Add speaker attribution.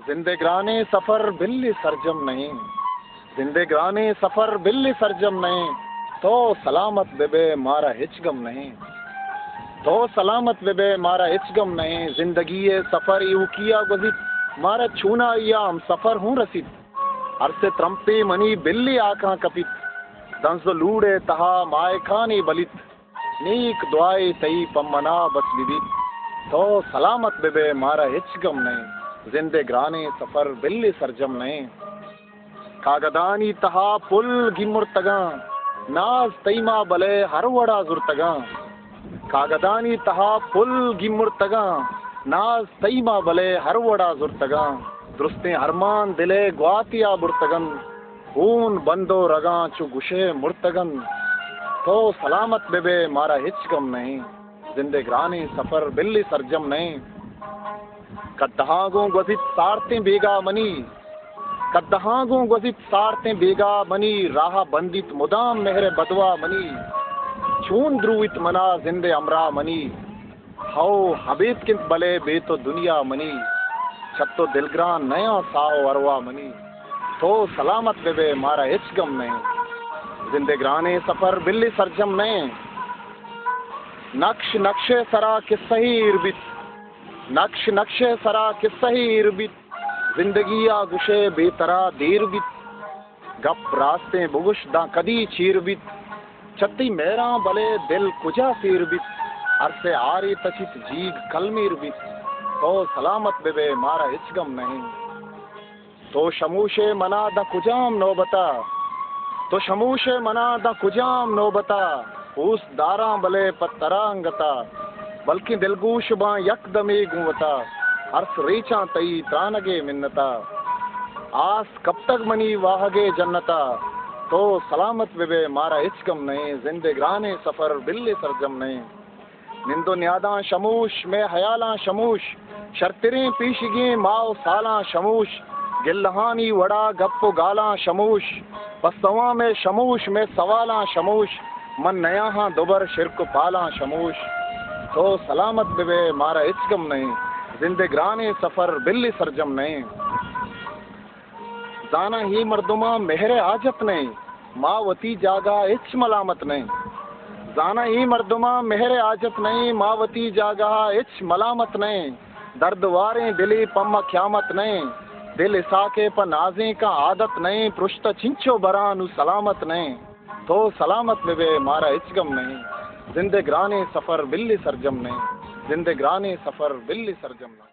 Speaker 1: जिंदगानी सफर बिल्ली सरजम नहीं, जिंदगानी सफर बिल्ली सरजम नहीं, तो सलामत बेबे मारा हिचगम नहीं, तो सलामत बेबे मारा हिचगम नहीं। जिंदगी ये सफर यू किया गुज़िर मारा छूना या हम सफर हूँ रसीद, अरसे त्रंपी मनी बिल्ली आका कपित, दंस लूड़े तहा माए खानी बलित, नीक दुआई तई पम्मना बस बिबित, तो सलामत बेबे मारा हिचगम नहीं, जिंदगानी सफर बिल्ली सरजम नहीं। कागदानी तहा पुल गिमुर्तगा, नाज तईमा बले हरवड़ा जुर्तगा, कागदानी तहा पुल गिमुर्तगा, नाज तईमा बले हरवड़ा जुर्तगा, दुरुस्ते हरमान दिले ग्वातिया बुर्तगन, खून बंदो रगा चु गुशे मुर्तगन, तो सलामत बेबे मारा हिचगम नहीं, जिंदगानी सफर बिल्ली सरजम नहीं। कद्दहागों गजित सारते बेगा मनी, कद्दहागों गजित सारते बेगा मनी, राह बंदित मुदाम मेहरे बदवा मनी, छून द्रुवित मना जिंदे अमरा मनी, हाओ हबीत किंत बले बेतो दुनिया मनी, छत्तो दिलग्रान नया साओ अरवा मनी, तो सलामत बेबे मारा हिचगम नहीं, जिंदगानी सफर बिल्ली सरजम नहीं। नक्श नक्शे सरा किस्सही इरबित, नक्श नक्शे सरा किस्सही इरबित, जिंदगी आ गुशे बेतरा देर बित, गप रास्ते बुगुश दा कदी चीरबित, छत्ती मेरा बले दिल कुजा सीरबित, अरसे आरी तचित जीग कलमीर बित, तो सलामत बेबे मारा हिचगम नहीं। तो शमूशे मना दा कुजाम नौबता, तो शमूशे मना दा कुजाम नौबता, उस दारा बले पत्तरा अंगता, बल्कि दिलगूश बा यकदमे गुवता, अर्स रेचा तई त्रानगे मिन्नता, आस कब तक मनी वाहगे जन्नता, तो सलामत बेबे मारा हिचगम नहीं, जिंदगानी सफर बिल्ली सरजम नहीं। निंदो न्यादा शमूश में हयाला शमूश, शर्तिरें पीशगी माओ साला शमूश, गिल्लहानी वड़ा गप्पो गाला शमूश, बसवा में शमूश में सवाला शमूश, मन नया हाँ दोबर शिरक पाला शमूश, तो सलामत बेबे मारा हिचगम नहीं, जिंदगानी सफर बिल्ली सरजम नहीं। जाना ही मर्दुमा मेहरे आजत नहीं, मावती जागा हिच मलामत नहीं, जाना ही मर्दुमा मेहरे आजत नहीं, मावती जागा हिच मलामत नहीं, दर्द वारे दिली पम्मा ख्यामत नहीं, दिल इसाके पर नाजे का आदत नहीं, पृष्ठ चिंचो बरानु सलामत नहीं, तो सलामत बेबे मारा हिचगम नहीं, जिंदगानी सफर बिल्ली सरजम नहीं, जिंदगानी सफर बिल्ली सरजम नहीं।